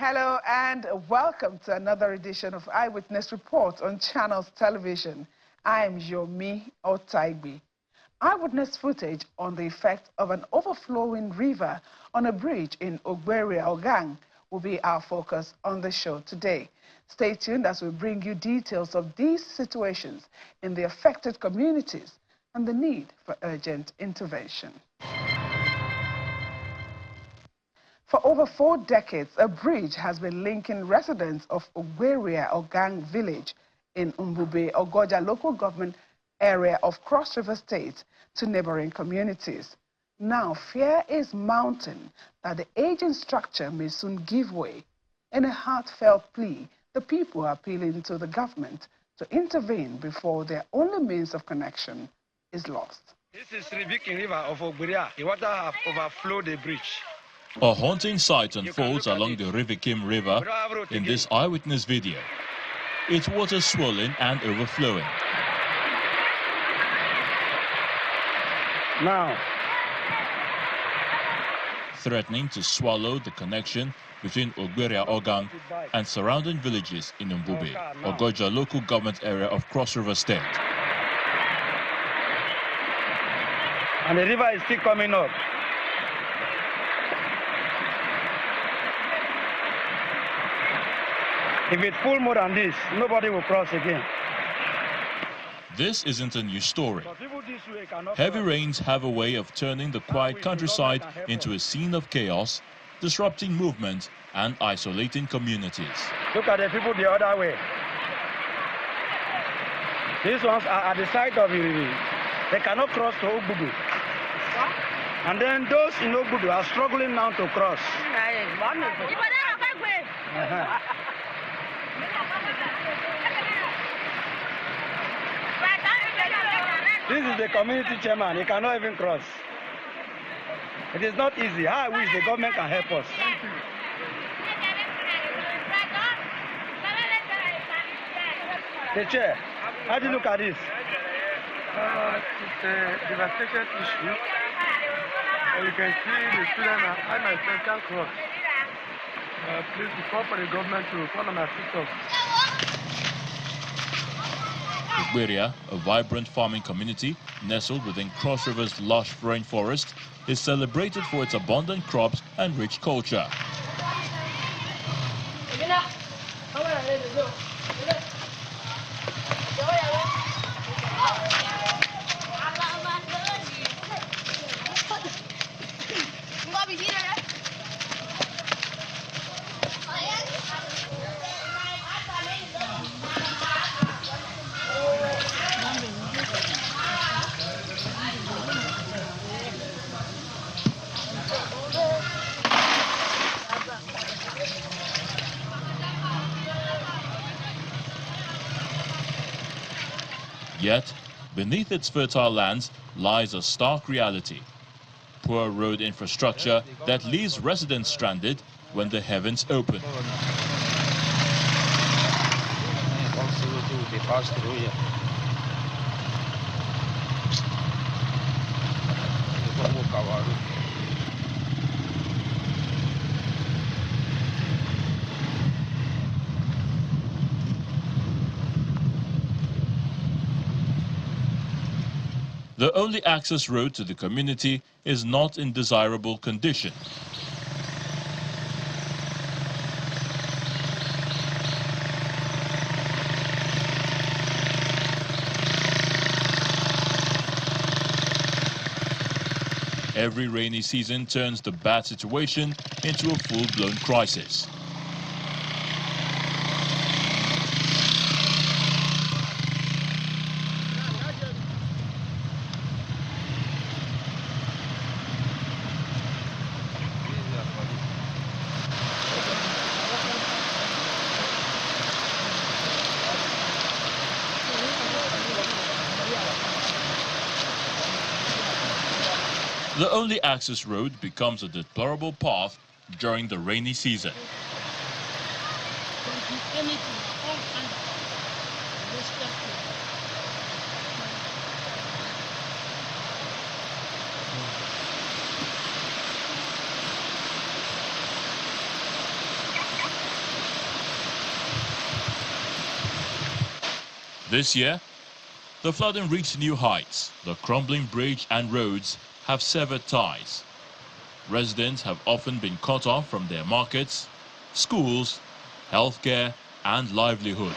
Hello and welcome to another edition of Eyewitness Report on Channels Television. I am Yomi Otaigbi. Eyewitness footage on the effect of an overflowing river on a bridge in Ogberia, Ogang, will be our focus on the show today. Stay tuned as we bring you details of these situations in the affected communities and the need for urgent intervention. For over 4 decades, a bridge has been linking residents of Ogberia, Ogang village in Mbube, Ogoja local government area of Cross River State to neighboring communities. Now, fear is mounting that the aging structure may soon give way. In a heartfelt plea, the people are appealing to the government to intervene before their only means of connection is lost. This is the big river of Ogberia. The water have overflowed the bridge. A haunting sight unfolds along the Rivikim River in this eyewitness video. Its water swollen and overflowing. Now, threatening to swallow the connection between Ogberia, Ogang and surrounding villages in Mbube, Ogoja local government area of Cross River State. And the river is still coming up. If it pulls more than this, nobody will cross again. This isn't a new story. Heavy rains have a way of turning the quiet countryside into a scene of chaos, disrupting movement and isolating communities. Look at the people the other way. These ones are at the side of the river. They cannot cross to Ogbudu. And then those in Ogbudu are struggling now to cross. This is the community chairman. He cannot even cross. It is not easy. I wish the government can help us. The chair, how do you look at this? It's a devastation issue. You can see the students are I myself can cross. Please call for the government to come and assist us. Ogberia, a vibrant farming community nestled within Cross River's lush rainforest, is celebrated for its abundant crops and rich culture. Yet, beneath its fertile lands lies a stark reality. Poor road infrastructure that leaves residents stranded when the heavens open. The only access road to the community is not in desirable condition. Every rainy season turns the bad situation into a full-blown crisis. The only access road becomes a deplorable path during the rainy season. This year, the flooding reached new heights. The crumbling bridge and roads have severed ties. Residents have often been cut off from their markets, schools, healthcare, and livelihoods.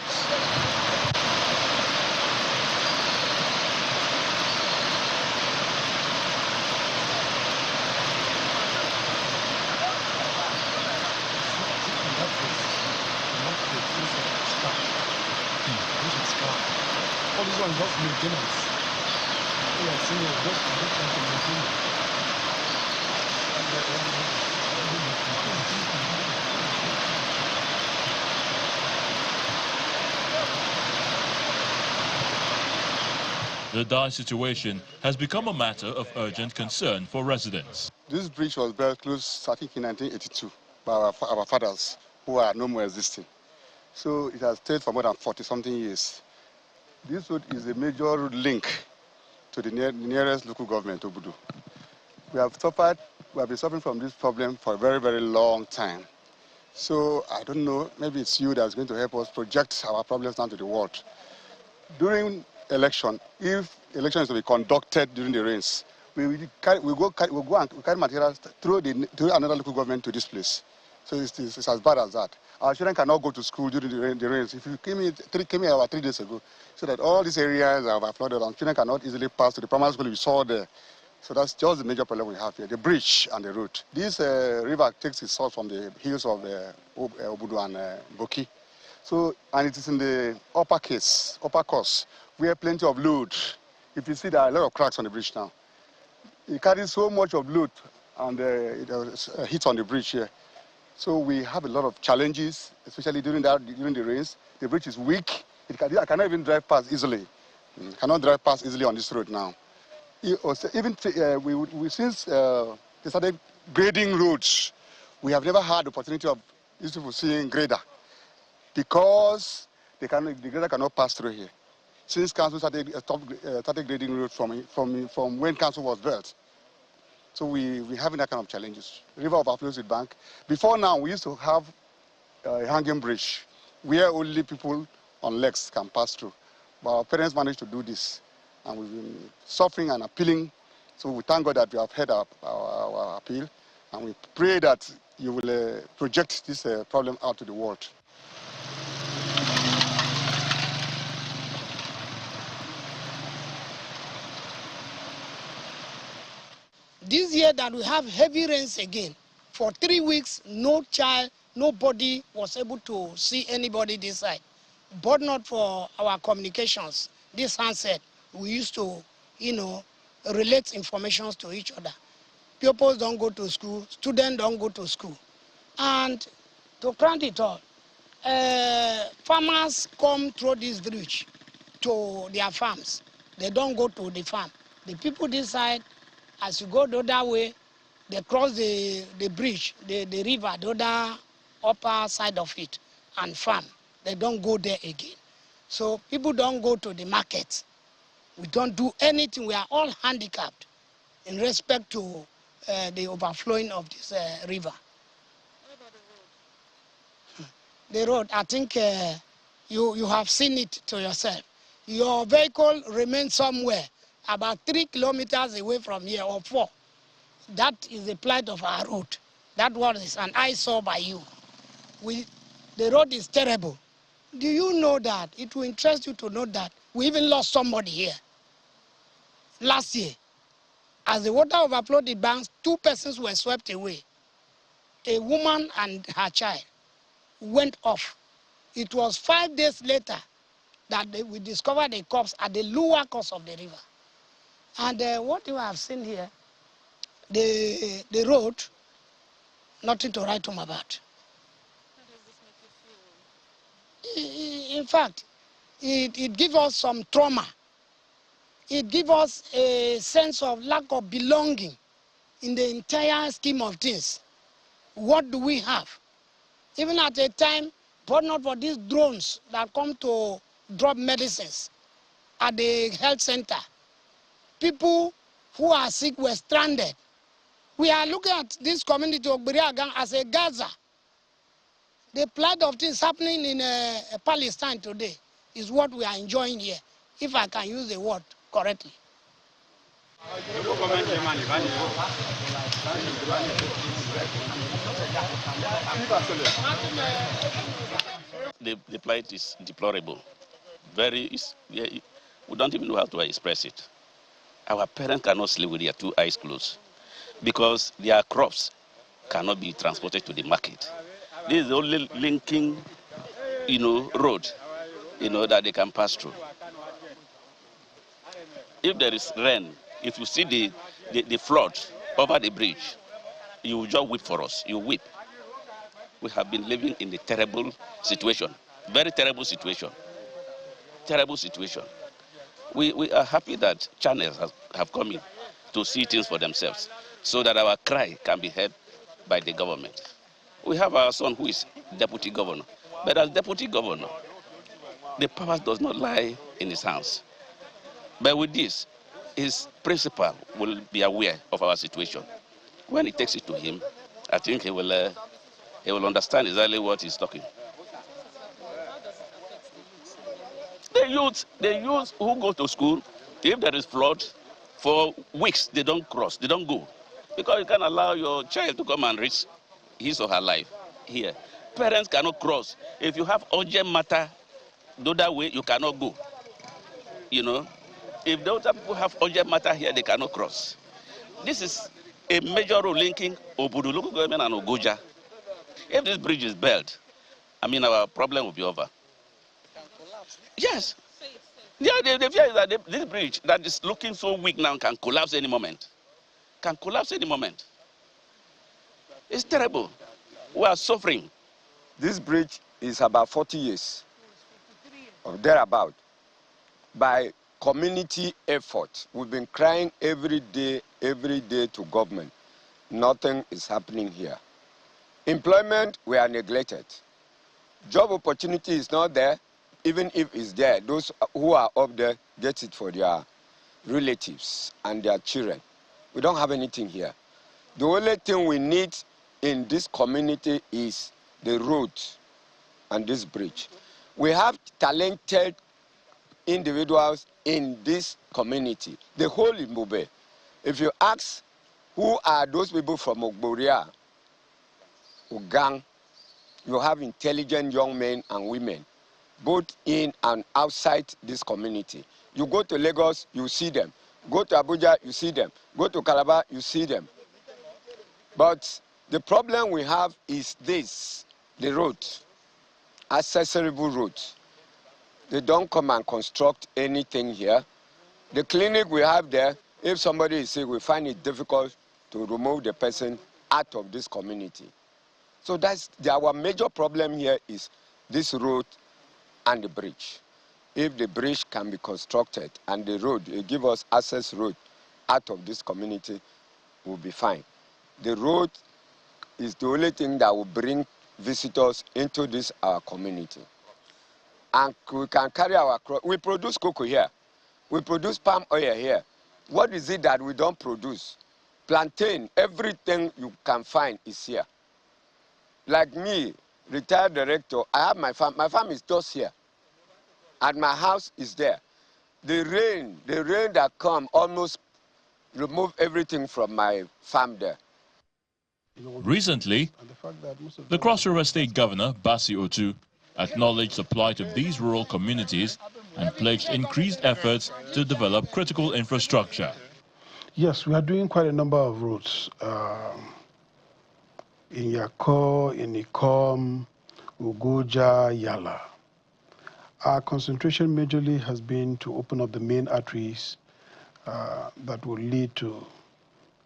All this one is just maintenance. We are seeing it just to maintain it. The dire situation has become a matter of urgent concern for residents. This bridge was built close, I think, in 1982 by our fathers, who are no more existing. So it has stayed for more than 40-something years. This road is a major link to the nearest local government, Obudu. We have been suffering from this problem for a very, very long time. So I don't know, maybe it's you that's going to help us project our problems down to the world. During election, if election is to be conducted during the rains, we go and carry materials through another local government to this place. So it's as bad as that. Our children cannot go to school during the rains. If you came here about 3 days ago, so that all these areas are flooded and children cannot easily pass to the primary school we saw there. So that's just the major problem we have here, the bridge and the road. This river takes its source from the hills of Obudu and Boki. So, and it is in the upper course, where plenty of load. If you see, there are a lot of cracks on the bridge now. It carries so much of load and it hits on the bridge here. So we have a lot of challenges, especially during the rains. The bridge is weak. I cannot even drive past easily. I cannot drive past easily on this road now. Even since they started grading roads, we have never had the opportunity of these people seeing grader, because the grader cannot pass through here. Since council started grading roads from when council was built. So we're having that kind of challenges. River overflows with bank. Before now, we used to have a hanging bridge where only people on legs can pass through. But our parents managed to do this, and we've been suffering and appealing. So we thank God that we have heard our appeal, and we pray that you will project this problem out to the world. This year that we have heavy rains again, for 3 weeks, nobody was able to see anybody this side. But not for our communications. This handset, we used to, relate information to each other. Pupils don't go to school, students don't go to school. And to grant it all, farmers come through this bridge to their farms. They don't go to the farm. The people this side, as you go the other way, they cross the bridge, the river, the other upper side of it, and farm. They don't go there again. So people don't go to the market. We don't do anything. We are all handicapped in respect to the overflowing of this river. What about the road? The road, I think you have seen it to yourself. Your vehicle remains somewhere about 3 kilometers away from here, or 4. That is the plight of our road. That one is an eyesore by you. The road is terrible. Do you know that? It will interest you to know that we even lost somebody here. Last year, as the water overflowed the banks, 2 persons were swept away. A woman and her child went off. It was 5 days later that we discovered a corpse at the lower course of the river. And what you have seen here, the road, nothing to write home about. How does this make you feel? In fact, it gives us some trauma. It gives us a sense of lack of belonging in the entire scheme of things. What do we have? Even at a time, but not for these drones that come to drop medicines at the health center, people who are sick were stranded. We are looking at this community of Ogberia as a Gaza. The plight of things happening in Palestine today is what we are enjoying here, if I can use the word correctly. The plight is deplorable. We don't even know how to express it. Our parents cannot sleep with their two eyes closed because their crops cannot be transported to the market. This is the only linking, road, that they can pass through. If there is rain, if you see the flood over the bridge, you will just weep for us. You weep. We have been living in a terrible situation, very terrible situation. Terrible situation. We are happy that channels have come in to see things for themselves so that our cry can be heard by the government. We have our son who is deputy governor, but as deputy governor, the power does not lie in his hands. But with this, his principal will be aware of our situation. When he takes it to him, I think he will understand exactly what he's talking. The youth who go to school, if there is flood, for weeks they don't cross, they don't go. Because you can't allow your child to come and risk his or her life here. Parents cannot cross. If you have urgent matter, the other way, you cannot go. If the other people have urgent matter here, they cannot cross. This is a major road linking Obudu local government and Ogoja. If this bridge is built, our problem will be over. Yes. Yeah, the fear is that this bridge that is looking so weak now can collapse any moment. Can collapse any moment. It's terrible. We are suffering. This bridge is about 40 years or thereabout. By community effort, we've been crying every day to government. Nothing is happening here. Employment, we are neglected. Job opportunity is not there. Even if it's there, those who are up there get it for their relatives and their children. We don't have anything here. The only thing we need in this community is the road and this bridge. We have talented individuals in this community, the whole Mbube. If you ask who are those people from Ogberia, Ogang, you have intelligent young men and women, both in and outside this community. You go to Lagos, you see them. Go to Abuja, you see them. Go to Calabar, you see them. But the problem we have is this, the road, accessible road. They don't come and construct anything here. The clinic we have there, if somebody is sick, we find it difficult to remove the person out of this community. So that's our major problem here is this road and the bridge. If the bridge can be constructed and the road, give us access road out of this community, we'll be fine. The road is the only thing that will bring visitors into this our community. And we can carry our crop. We produce cocoa here. We produce palm oil here. What is it that we don't produce? Plantain, everything you can find is here. Like me, retired director, I have my farm. My farm is just here. And my house is there. The rain that come almost remove everything from my farm there. Recently, the Cross River State Governor, Basi Otu, acknowledged the plight of these rural communities and pledged increased efforts to develop critical infrastructure. Yes, we are doing quite a number of roads. In Yako, in Ikom, Ugoja, Yala. Our concentration majorly has been to open up the main arteries that will lead to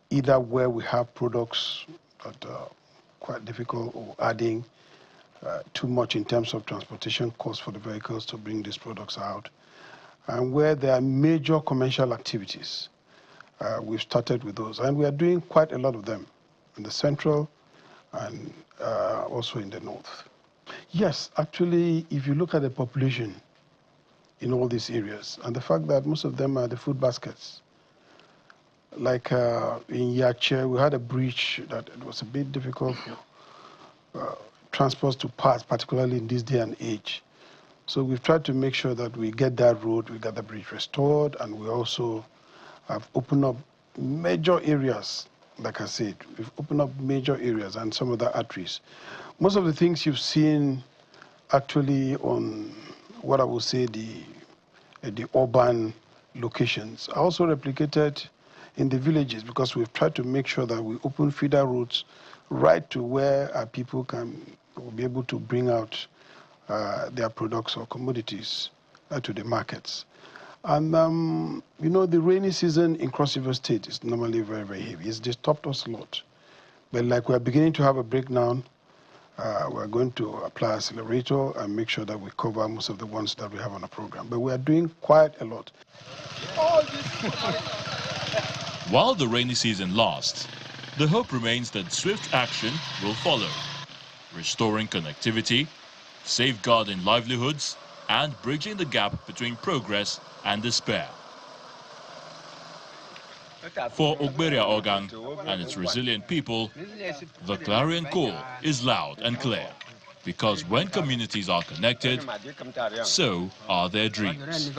either where we have products that are quite difficult or adding too much in terms of transportation costs for the vehicles to bring these products out, and where there are major commercial activities. We've started with those, and we are doing quite a lot of them in the central and also in the north. Yes, actually, if you look at the population in all these areas, and the fact that most of them are the food baskets, like in Yache, we had a breach that it was a bit difficult for transports to pass, particularly in this day and age. So we've tried to make sure that we get that road, we get the bridge restored, and we also have opened up major areas. Like I said, we've opened up major areas and some of the arteries. Most of the things you've seen actually on what I would say the urban locations are also replicated in the villages, because we've tried to make sure that we open feeder routes right to where our people will be able to bring out their products or commodities to the markets. And, you know, the rainy season in Cross River State is normally very, very heavy. It's disturbed us a lot. But like we're beginning to have a breakdown, we're going to apply accelerator and make sure that we cover most of the ones that we have on the program. But we are doing quite a lot. While the rainy season lasts, the hope remains that swift action will follow, restoring connectivity, safeguarding livelihoods, and bridging the gap between progress and despair. For Ogberia Ogang and its resilient people, the clarion call is loud and clear, because when communities are connected, so are their dreams.